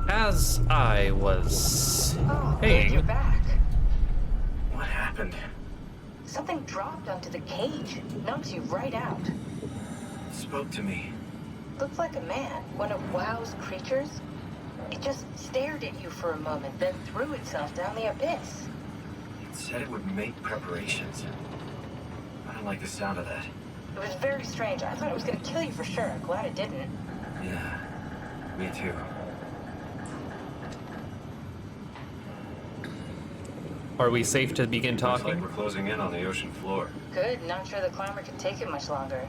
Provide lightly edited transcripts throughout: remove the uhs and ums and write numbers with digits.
As I was saying... You're back. What happened? Something dropped onto the cage. Knocks you right out. Spoke to me. Looked like a man, one of WoW's creatures. It just stared at you for a moment, then threw itself down the abyss. It said it would make preparations. I don't like the sound of that. It was very strange. I thought it was going to kill you for sure. Glad it didn't. Yeah, me too. Are we safe to begin talking? Looks like we're closing in on the ocean floor. Good. Not sure the climber can take it much longer.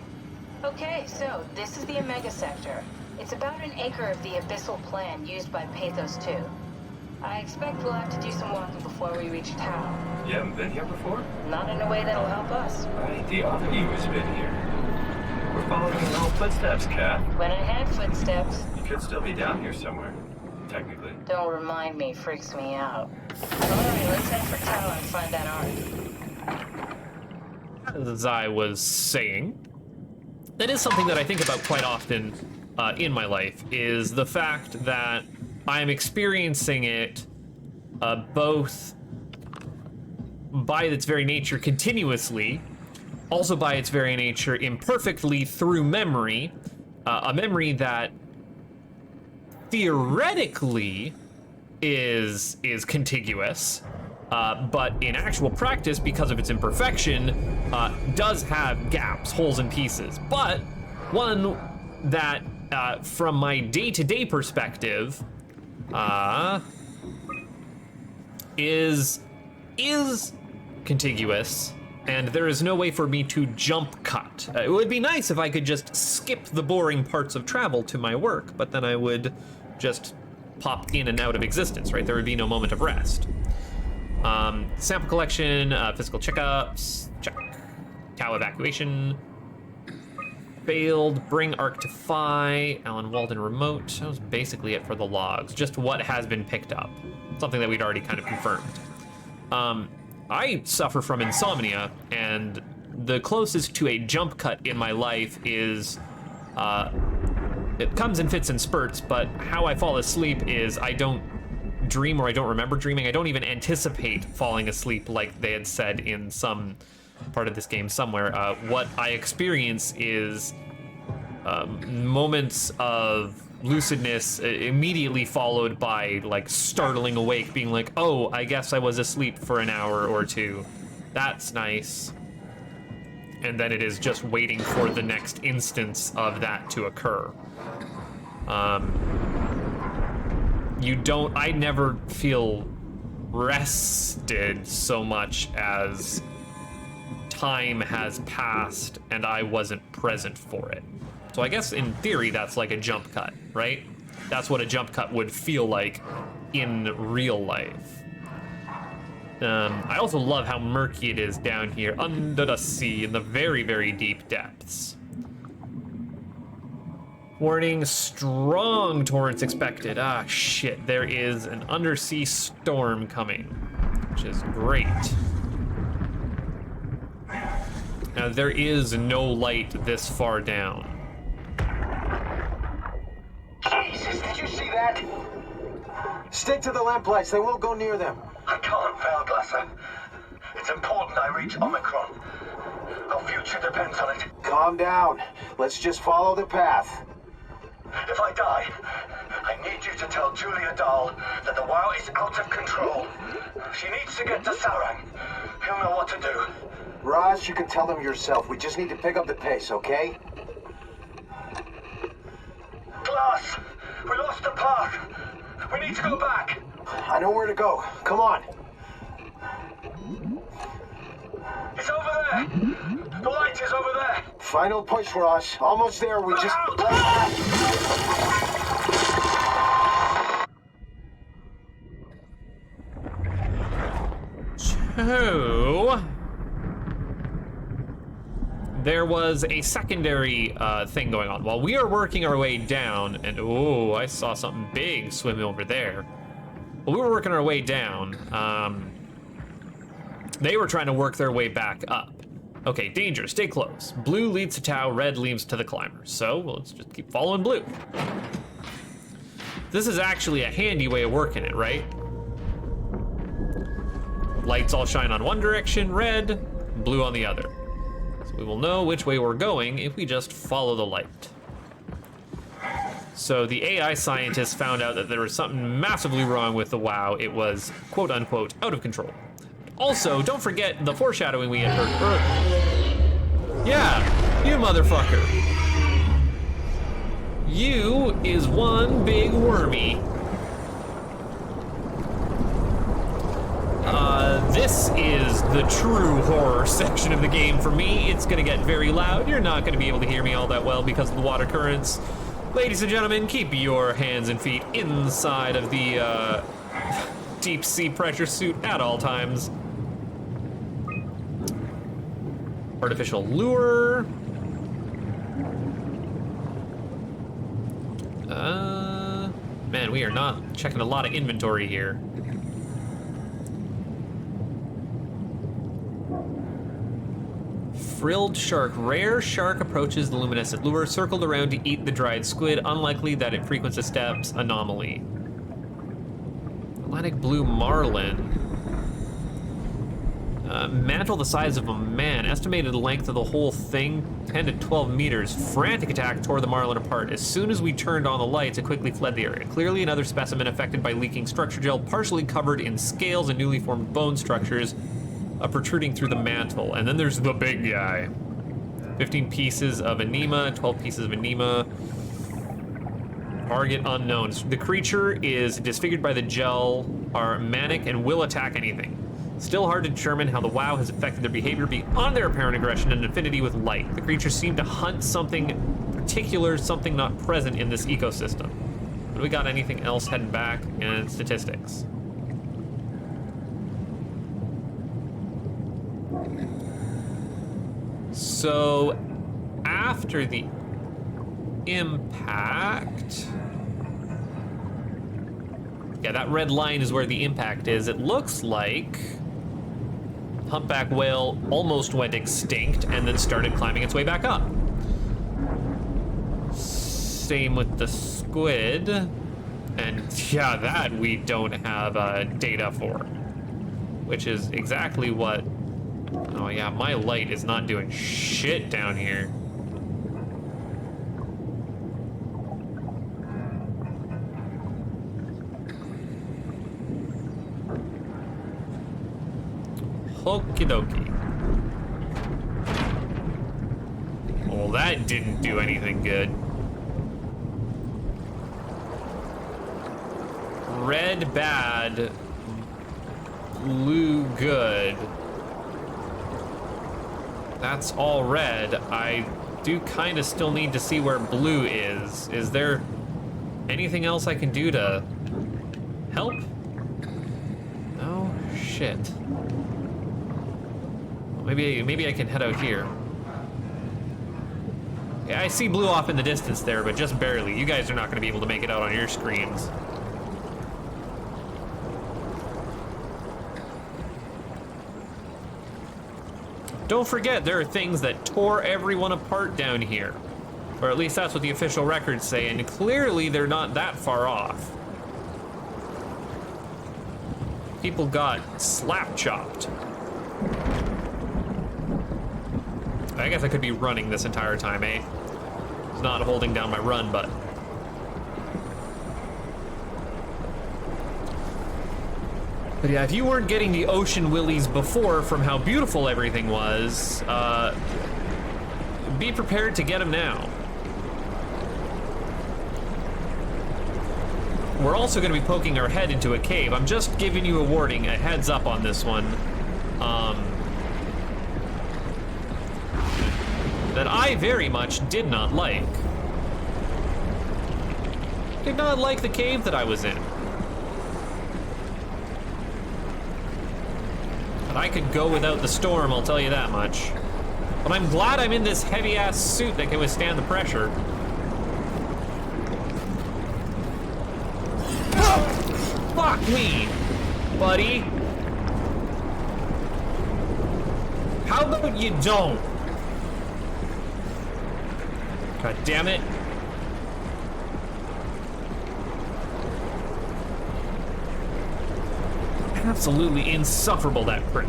Okay, so this is the Omega Sector. It's about an acre of the abyssal plan used by Pathos 2. I expect we'll have to do some walking before we reach town. You haven't been here before? Not in a way that'll help us. Right, the other you has been here. We're following your old footsteps, Kat. When I had footsteps. You could still be down here somewhere, technically. Don't remind me, freaks me out. Alright, let's head for town and find that art. As I was saying, that is something that I think about quite often in my life, is the fact that I'm experiencing it both by its very nature continuously, also by its very nature imperfectly through memory, a memory that theoretically is contiguous, but in actual practice, because of its imperfection, does have gaps, holes, and pieces. But one that, from my day-to-day perspective, is contiguous, and there is no way for me to jump cut. It would be nice if I could just skip the boring parts of travel to my work, but then I would just pop in and out of existence, right? There would be no moment of rest. Sample collection, physical checkups, check. Cow evacuation, failed, bring Arc to Phi, Alan Walden remote. That was basically it for the logs, just what has been picked up. Something that we'd already kind of confirmed. I suffer from insomnia, and the closest to a jump cut in my life is, it comes in fits and spurts, but how I fall asleep is I don't dream, or I don't remember dreaming. I don't even anticipate falling asleep like they had said in some part of this game somewhere. What I experience is moments of lucidness immediately followed by like startling awake, being like, oh, I guess I was asleep for an hour or two. That's nice. And then it is just waiting for the next instance of that to occur. I never feel rested so much as time has passed and I wasn't present for it. So I guess in theory that's like a jump cut, right? That's what a jump cut would feel like in real life. I also love how murky it is down here under the sea in the very, very deep depths. Warning, strong torrents expected. Ah, shit, there is an undersea storm coming, which is great. Now, there is no light this far down. Jesus, did you see that? Stick to the lamplights, they won't go near them. I can't, Failglasser. It's important I reach Omicron. Our future depends on it. Calm down. Let's just follow the path. If I die, I need you to tell Julia Dahl that the WoW is out of control. She needs to get to Sarang. He'll know what to do. Raj, you can tell them yourself. We just need to pick up the pace, okay? Glass! We lost the path! We need to go back! I know where to go. Come on. It's over there! The light is over there! Final push, Raj. Almost there. We just... So... there was a secondary thing going on. While we are working our way down, and oh, I saw something big swimming over there. While we were working our way down, they were trying to work their way back up. Okay, danger, stay close. Blue leads to Tau, red leads to the climbers. So, well, let's just keep following blue. This is actually a handy way of working it, right? Lights all shine on one direction, red, blue on the other. So we will know which way we're going if we just follow the light. So the AI scientists found out that there was something massively wrong with the WoW. It was, quote unquote, out of control. Also, don't forget the foreshadowing we had heard earlier. Yeah, you motherfucker. You is one big wormy. This is the true horror section of the game for me. It's gonna get very loud. You're not gonna be able to hear me all that well because of the water currents. Ladies and gentlemen, keep your hands and feet inside of the deep sea pressure suit at all times. Artificial lure. Man, we are not checking a lot of inventory here. Frilled shark. Rare shark approaches the luminescent lure, circled around to eat the dried squid. Unlikely that it frequents a steps anomaly. Atlantic blue marlin. Mantle the size of a man. Estimated length of the whole thing, 10 to 12 meters. Frantic attack tore the marlin apart. As soon as we turned on the lights, it quickly fled the area. Clearly another specimen affected by leaking structure gel, partially covered in scales and newly formed bone structures, protruding through the mantle. And then there's the big guy. 15 pieces of anema, 12 pieces of anema. Target unknown. The creature is disfigured by the gel, are manic, and will attack anything. Still hard to determine how the WoW has affected their behavior beyond their apparent aggression and affinity with light. The creatures seem to hunt something particular, something not present in this ecosystem. Do we got anything else heading back? And statistics. So, after the impact... Yeah, that red line is where the impact is. It looks like humpback whale almost went extinct and then started climbing its way back up. Same with the squid. And yeah, that we don't have data for. Which is exactly what... Oh yeah, my light is not doing shit down here. Okie dokie. Well, that didn't do anything good. Red bad, blue good. That's all red. I do kind of still need to see where blue is. Is there anything else I can do to help? Oh, shit. Maybe I can head out here. Yeah, I see blue off in the distance there, but just barely. You guys are not going to be able to make it out on your screens. Don't forget, there are things that tore everyone apart down here. Or at least that's what the official records say, and clearly they're not that far off. People got slap-chopped. I guess I could be running this entire time, eh? It's not holding down my run button. But yeah, if you weren't getting the ocean willies before from how beautiful everything was, be prepared to get them now. We're also going to be poking our head into a cave. I'm just giving you a warning, a heads up on this one. That I very much did not like. Did not like the cave that I was in. But I could go without the storm, I'll tell you that much. But I'm glad I'm in this heavy-ass suit that can withstand the pressure. Fuck me, buddy. How about you don't? God damn it. Absolutely insufferable, that prick.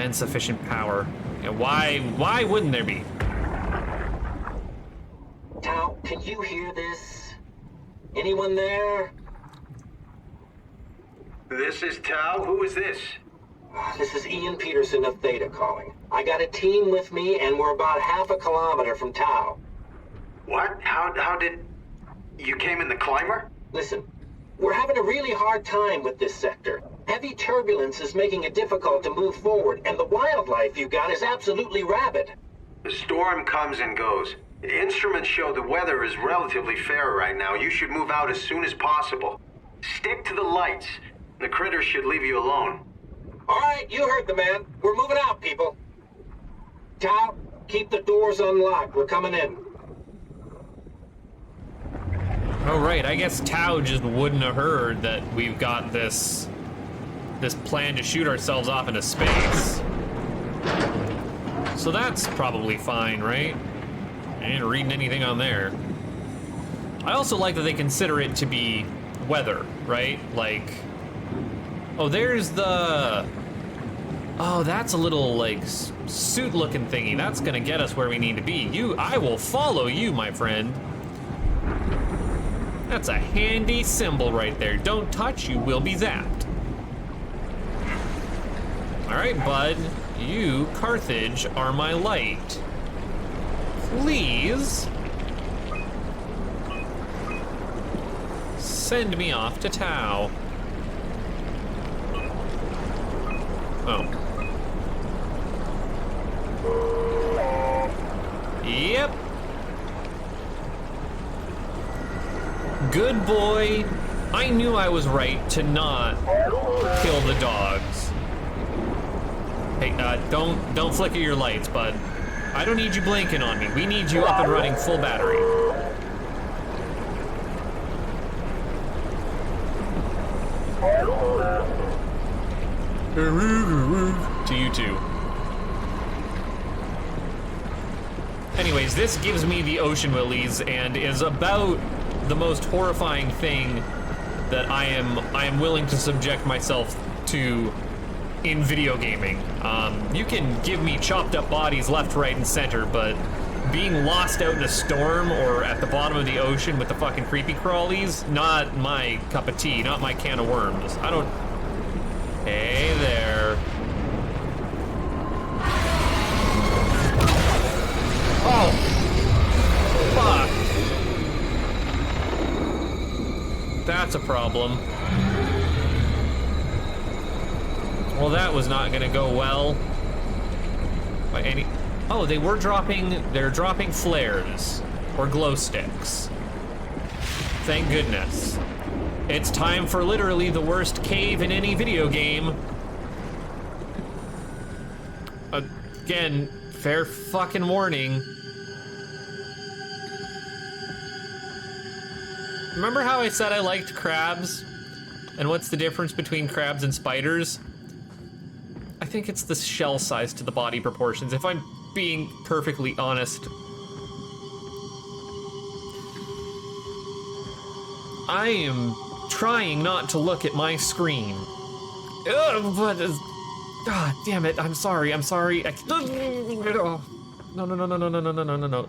Insufficient power. Yeah, why wouldn't there be? Tao, can you hear this? Anyone there? This is Tao. Who is this? This is Ian Peterson of Theta calling. I got a team with me, and we're about half a kilometer from Tao. What? How did... You came in the climber? Listen, we're having a really hard time with this sector. Heavy turbulence is making it difficult to move forward, and the wildlife you got is absolutely rabid. The storm comes and goes. The instruments show the weather is relatively fair right now. You should move out as soon as possible. Stick to the lights. The critters should leave you alone. All right, you heard the man. We're moving out, people. Tao, keep the doors unlocked. We're coming in. Oh, right. I guess Tao just wouldn't have heard that we've got this plan to shoot ourselves off into space. So that's probably fine, right? I ain't reading anything on there. I also like that they consider it to be weather, right? Like, oh, there's the... Oh, that's a little, like, suit-looking thingy. That's gonna get us where we need to be. I will follow you, my friend. That's a handy symbol right there. Don't touch, you will be zapped. All right, bud. You, Carthage, are my light. Please send me off to Tao. Oh. Yep. Good boy. I knew I was right to not kill the dogs. Hey, don't flicker your lights, bud. I don't need you blinking on me. We need you up and running full battery. To you too. Anyways, this gives me the ocean willies and is about the most horrifying thing that I am willing to subject myself to in video gaming. You can give me chopped up bodies left, right, and center, but being lost out in a storm or at the bottom of the ocean with the fucking creepy crawlies, not my cup of tea, not my can of worms. I don't... Hey there. Oh! Fuck. That's a problem. Well, that was not gonna go well. By any... Oh, they're dropping flares. Or glow sticks. Thank goodness. It's time for literally the worst cave in any video game. Again, fair fucking warning. Remember how I said I liked crabs? And what's the difference between crabs and spiders? I think it's the shell size to the body proportions, if I'm being perfectly honest. I am trying not to look at my screen. But God damn it, I'm sorry. No.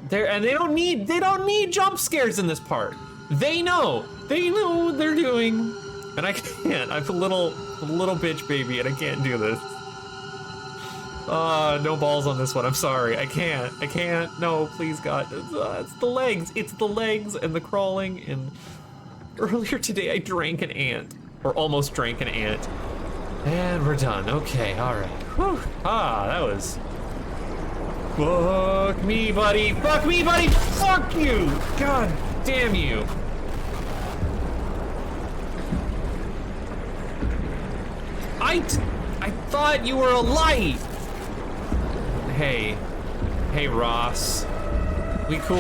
They don't need jump scares in this part. They know what they're doing. And I can't. I'm a little bitch baby and I can't do this. No balls on this one. I'm sorry. I can't. No, please, God. It's the legs. It's the legs and the crawling. And earlier today, I drank an ant. Or almost drank an ant. And we're done. Okay, all right. Whew. That was... Fuck me, buddy. Fuck me, buddy. Fuck you. God damn you. I thought you were a light. Hey Ross. We cool?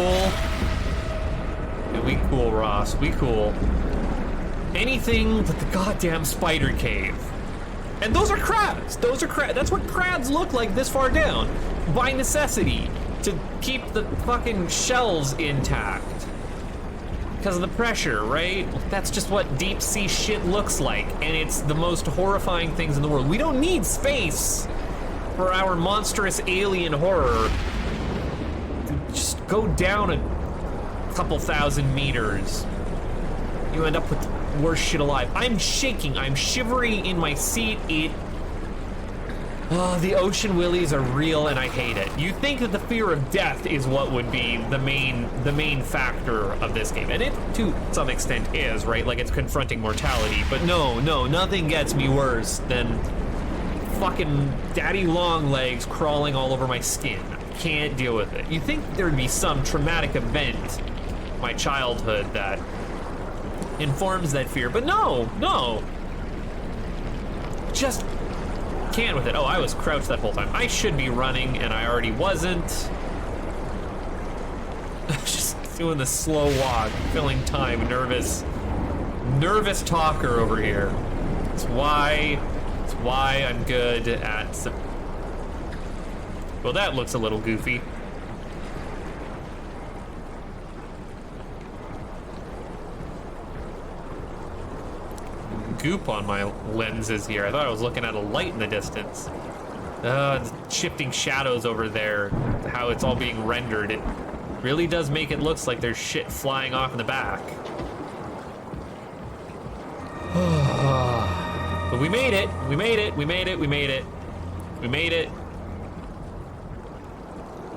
Yeah, we cool, Ross. We cool. Anything but the goddamn spider cave. And those are crabs. Those are crabs. That's what crabs look like this far down. By necessity. To keep the fucking shells intact. Because of the pressure, right? That's just what deep sea shit looks like. And it's the most horrifying things in the world. We don't need space for our monstrous alien horror. Just go down a couple thousand meters. You end up with the worst shit alive. I'm shaking. I'm shivering in my seat. The ocean willies are real and I hate it. You think that the fear of death is what would be the main factor of this game. And it, to some extent, is, right? Like, it's confronting mortality. But no, nothing gets me worse than fucking daddy long legs crawling all over my skin. I can't deal with it. You think there'd be some traumatic event in my childhood that informs that fear, but no. Just can't with it. Oh, I was crouched that whole time. I should be running, and I already wasn't. Just doing the slow walk, filling time, nervous talker over here. It's why I'm good at. Well, that looks a little goofy. Goop on my lenses here. I thought I was looking at a light in the distance. The shifting shadows over there, how it's all being rendered, it really does make it look like there's shit flying off in the back. But we made it. We made it.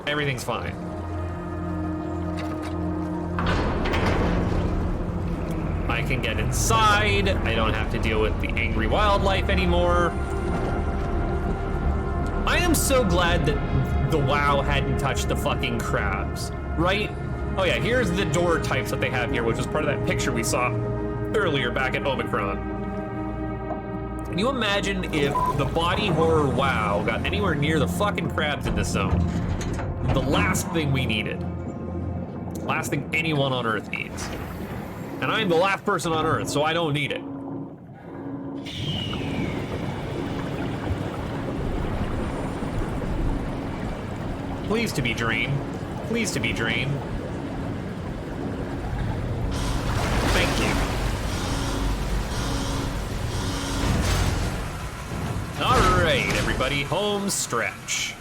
Everything's fine. I can get inside. I don't have to deal with the angry wildlife anymore. I am so glad that the WoW hadn't touched the fucking crabs, right? Oh yeah, here's the door types that they have here, which was part of that picture we saw earlier back at Omicron. Can you imagine if the body horror WoW got anywhere near the fucking crabs in this zone? The last thing we needed. Last thing anyone on Earth needs. And I'm the last person on Earth, so I don't need it. Please to be drained. Please to be drained. Thank you. All right, everybody, home stretch.